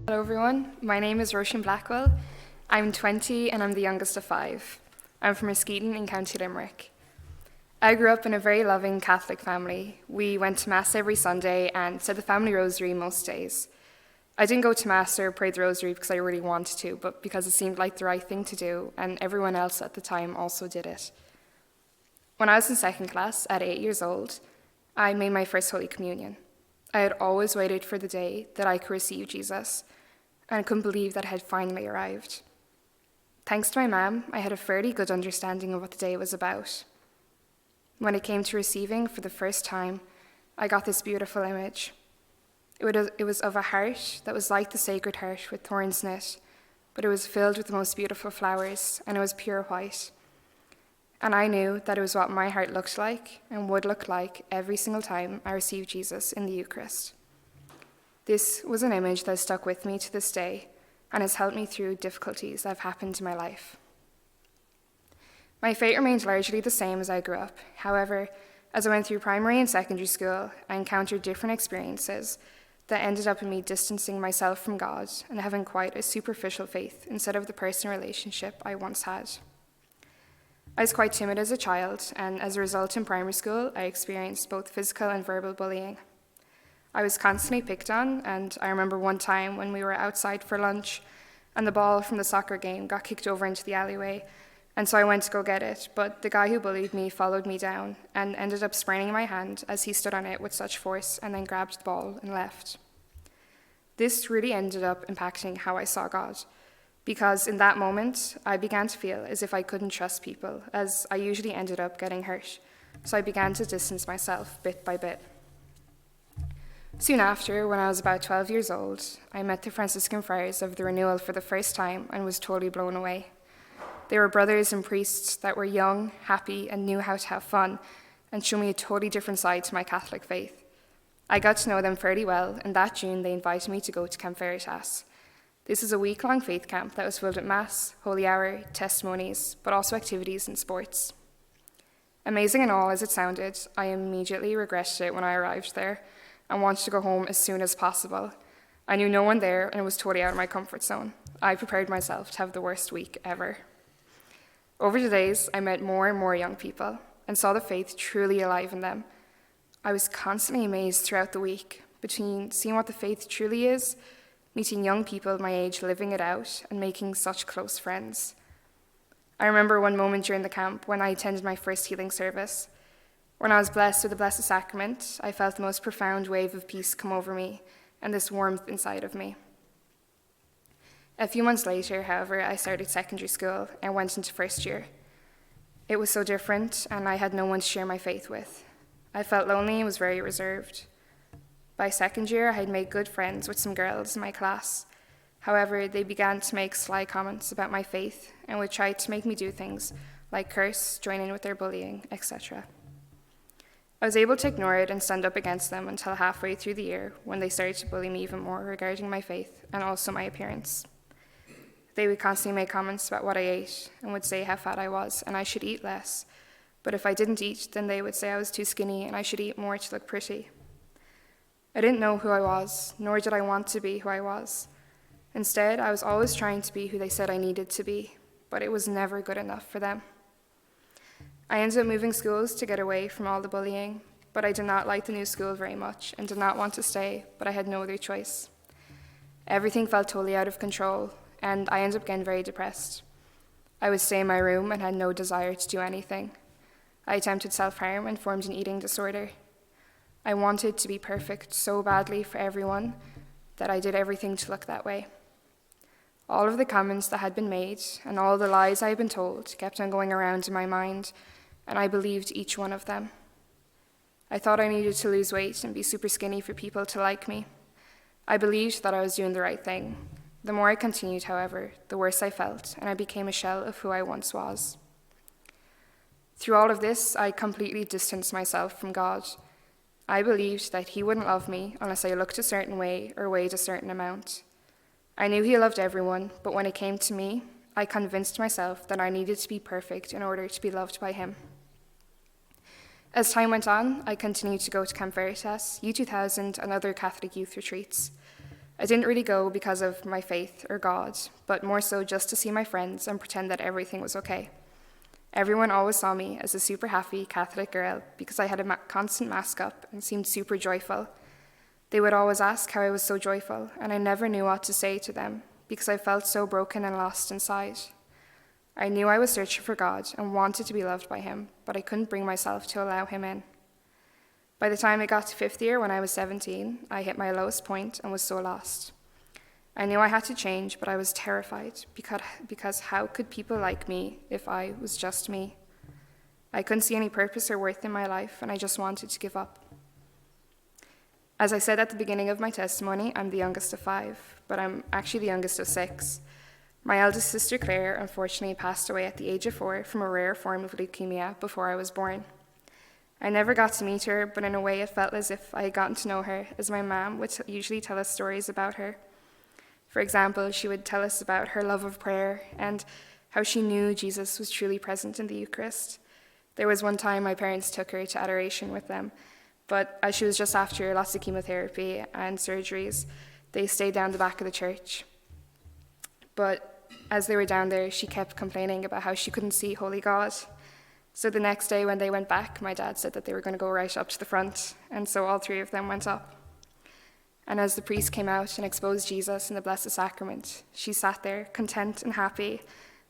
Hello everyone, my name is Róisín Blackwell. I'm 20 and I'm the youngest of 5. I'm from Róisín in County Limerick. I grew up in a very loving Catholic family. We went to Mass every Sunday and said the family rosary most days. I didn't go to Mass or pray the rosary because I really wanted to, but because it seemed like the right thing to do, and everyone else at the time also did it. When I was in second class, at 8 years old, I made my first Holy Communion. I had always waited for the day that I could receive Jesus, and I couldn't believe that it had finally arrived. Thanks to my mum, I had a fairly good understanding of what the day was about. When it came to receiving for the first time, I got this beautiful image. It was of a heart that was like the Sacred Heart with thorns in it, but it was filled with the most beautiful flowers, and it was pure white. And I knew that it was what my heart looked like and would look like every single time I received Jesus in the Eucharist. This was an image that has stuck with me to this day and has helped me through difficulties that have happened in my life. My fate remained largely the same as I grew up. However, as I went through primary and secondary school, I encountered different experiences that ended up in me distancing myself from God and having quite a superficial faith instead of the personal relationship I once had. I was quite timid as a child, and as a result in primary school, I experienced both physical and verbal bullying. I was constantly picked on, and I remember one time when we were outside for lunch, and the ball from the soccer game got kicked over into the alleyway, and so I went to go get it, but the guy who bullied me followed me down and ended up spraining my hand as he stood on it with such force and then grabbed the ball and left. This really ended up impacting how I saw God, because in that moment, I began to feel as if I couldn't trust people, as I usually ended up getting hurt. So I began to distance myself bit by bit. Soon after, when I was about 12 years old, I met the Franciscan friars of the Renewal for the first time and was totally blown away. They were brothers and priests that were young, happy, and knew how to have fun, and showed me a totally different side to my Catholic faith. I got to know them fairly well, and that June they invited me to go to Camp Veritas. This is a week-long faith camp that was filled with Mass, Holy Hour, testimonies, but also activities and sports. Amazing and all as it sounded, I immediately regretted it when I arrived there and wanted to go home as soon as possible. I knew no one there and it was totally out of my comfort zone. I prepared myself to have the worst week ever. Over the days, I met more and more young people and saw the faith truly alive in them. I was constantly amazed throughout the week between seeing what the faith truly is, meeting young people my age living it out, and making such close friends. I remember one moment during the camp when I attended my first healing service. When I was blessed with the Blessed Sacrament, I felt the most profound wave of peace come over me and this warmth inside of me. A few months later, however, I started secondary school and went into first year. It was so different, and I had no one to share my faith with. I felt lonely and was very reserved. By second year, I had made good friends with some girls in my class. However, they began to make sly comments about my faith and would try to make me do things like curse, join in with their bullying, etc. I was able to ignore it and stand up against them until halfway through the year when they started to bully me even more regarding my faith and also my appearance. They would constantly make comments about what I ate and would say how fat I was and I should eat less. But if I didn't eat, then they would say I was too skinny and I should eat more to look pretty. I didn't know who I was, nor did I want to be who I was. Instead, I was always trying to be who they said I needed to be, but it was never good enough for them. I ended up moving schools to get away from all the bullying, but I did not like the new school very much and did not want to stay, but I had no other choice. Everything felt totally out of control, and I ended up getting very depressed. I would stay in my room and had no desire to do anything. I attempted self-harm and formed an eating disorder. I wanted to be perfect so badly for everyone that I did everything to look that way. All of the comments that had been made and all the lies I had been told kept on going around in my mind, and I believed each one of them. I thought I needed to lose weight and be super skinny for people to like me. I believed that I was doing the right thing. The more I continued, however, the worse I felt, and I became a shell of who I once was. Through all of this, I completely distanced myself from God. I believed that He wouldn't love me unless I looked a certain way or weighed a certain amount. I knew He loved everyone, but when it came to me, I convinced myself that I needed to be perfect in order to be loved by Him. As time went on, I continued to go to Camp Veritas, U2000, and other Catholic youth retreats. I didn't really go because of my faith or God, but more so just to see my friends and pretend that everything was okay. Everyone always saw me as a super happy Catholic girl because I had a constant mask up and seemed super joyful. They would always ask how I was so joyful, and I never knew what to say to them because I felt so broken and lost inside. I knew I was searching for God and wanted to be loved by him, but I couldn't bring myself to allow him in. By the time I got to 5th year when I was 17, I hit my lowest point and was so lost. I knew I had to change, but I was terrified because how could people like me if I was just me? I couldn't see any purpose or worth in my life, and I just wanted to give up. As I said at the beginning of my testimony, I'm the youngest of 5, but I'm actually the youngest of 6. My eldest sister Claire unfortunately passed away at the age of 4 from a rare form of leukemia before I was born. I never got to meet her, but in a way it felt as if I had gotten to know her, as my mom would usually tell us stories about her. For example, she would tell us about her love of prayer and how she knew Jesus was truly present in the Eucharist. There was one time my parents took her to adoration with them, but as she was just after lots of chemotherapy and surgeries, they stayed down the back of the church. But as they were down there, she kept complaining about how she couldn't see Holy God. So the next day when they went back, my dad said that they were going to go right up to the front, and so all 3 of them went up. And as the priest came out and exposed Jesus in the Blessed Sacrament, she sat there, content and happy,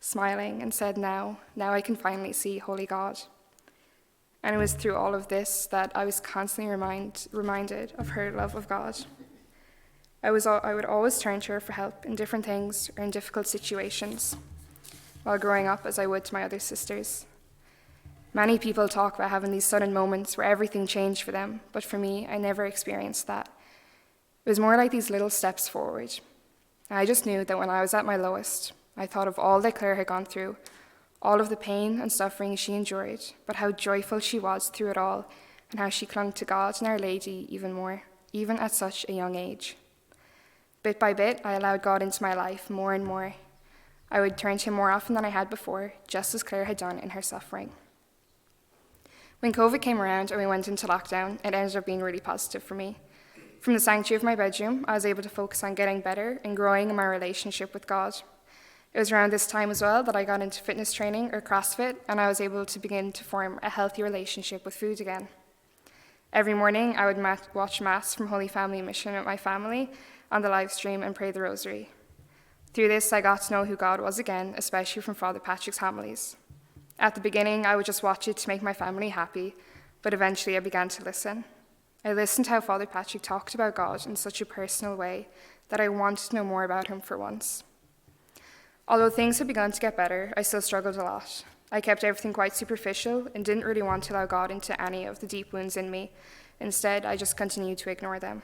smiling, and said, now I can finally see Holy God. And it was through all of this that I was constantly reminded of her love of God. I would always turn to her for help in different things or in difficult situations while growing up, as I would to my other sisters. Many people talk about having these sudden moments where everything changed for them, but for me, I never experienced that. It was more like these little steps forward. I just knew that when I was at my lowest, I thought of all that Claire had gone through, all of the pain and suffering she endured, but how joyful she was through it all, and how she clung to God and Our Lady even more, even at such a young age. Bit by bit, I allowed God into my life more and more. I would turn to him more often than I had before, just as Claire had done in her suffering. When COVID came around and we went into lockdown, it ended up being really positive for me. From the sanctuary of my bedroom, I was able to focus on getting better and growing in my relationship with God. It was around this time as well that I got into fitness training or CrossFit, and I was able to begin to form a healthy relationship with food again. Every morning, I would watch Mass from Holy Family Mission with my family on the live stream and pray the Rosary. Through this, I got to know who God was again, especially from Father Patrick's homilies. At the beginning, I would just watch it to make my family happy, but eventually I began to listen. I listened to how Father Patrick talked about God in such a personal way that I wanted to know more about him for once. Although things had begun to get better, I still struggled a lot. I kept everything quite superficial and didn't really want to allow God into any of the deep wounds in me. Instead, I just continued to ignore them.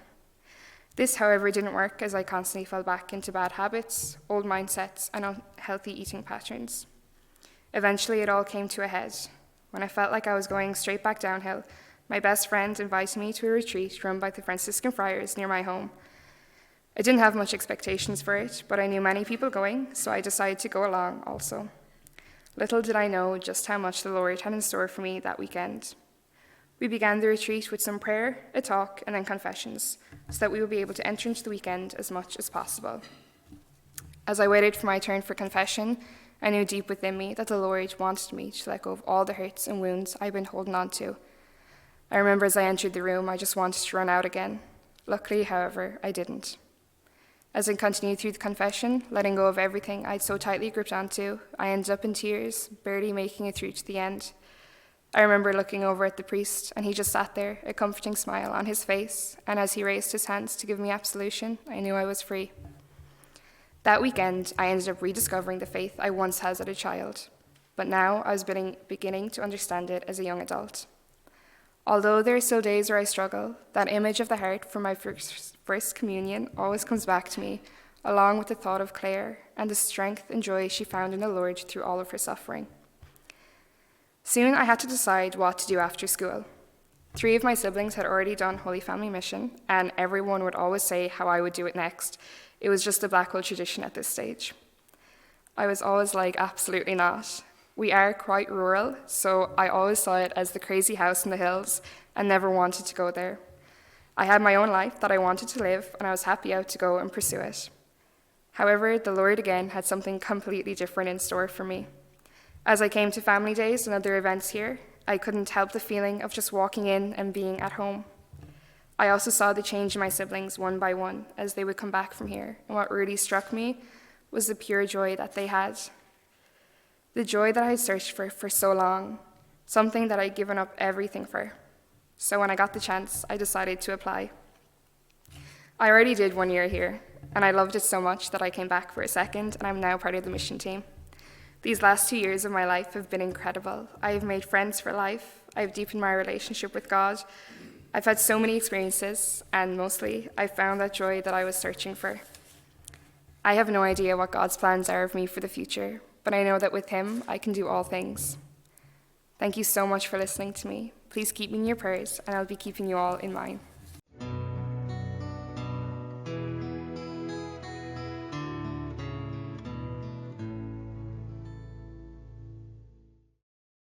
This, however, didn't work as I constantly fell back into bad habits, old mindsets, and unhealthy eating patterns. Eventually, it all came to a head. When I felt like I was going straight back downhill, my best friend invited me to a retreat run by the Franciscan friars near my home. I didn't have much expectations for it, but I knew many people going, so I decided to go along also. Little did I know just how much the Lord had in store for me that weekend. We began the retreat with some prayer, a talk, and then confessions, so that we would be able to enter into the weekend as much as possible. As I waited for my turn for confession, I knew deep within me that the Lord wanted me to let go of all the hurts and wounds I'd been holding on to. I remember as I entered the room, I just wanted to run out again. Luckily, however, I didn't. As I continued through the confession, letting go of everything I'd so tightly gripped onto, I ended up in tears, barely making it through to the end. I remember looking over at the priest, and he just sat there, a comforting smile on his face, and as he raised his hands to give me absolution, I knew I was free. That weekend, I ended up rediscovering the faith I once had as a child, but now I was beginning to understand it as a young adult. Although there are still days where I struggle, that image of the heart from my first communion always comes back to me, along with the thought of Claire and the strength and joy she found in the Lord through all of her suffering. Soon I had to decide what to do after school. 3 of my siblings had already done Holy Family Mission, and everyone would always say how I would do it next. It was just a Blackwell tradition at this stage. I was always like, absolutely not. We are quite rural, so I always saw it as the crazy house in the hills and never wanted to go there. I had my own life that I wanted to live, and I was happy out to go and pursue it. However, the Lord again had something completely different in store for me. As I came to family days and other events here, I couldn't help the feeling of just walking in and being at home. I also saw the change in my siblings one by one as they would come back from here, and what really struck me was the pure joy that they had. The joy that I had searched for so long, something that I'd given up everything for. So when I got the chance, I decided to apply. I already did 1 year here, and I loved it so much that I came back for a second, and I'm now part of the mission team. These last 2 years of my life have been incredible. I have made friends for life. I've deepened my relationship with God. I've had so many experiences, and mostly, I found that joy that I was searching for. I have no idea what God's plans are of me for the future, but I know that with Him, I can do all things. Thank you so much for listening to me. Please keep me in your prayers, and I'll be keeping you all in mind.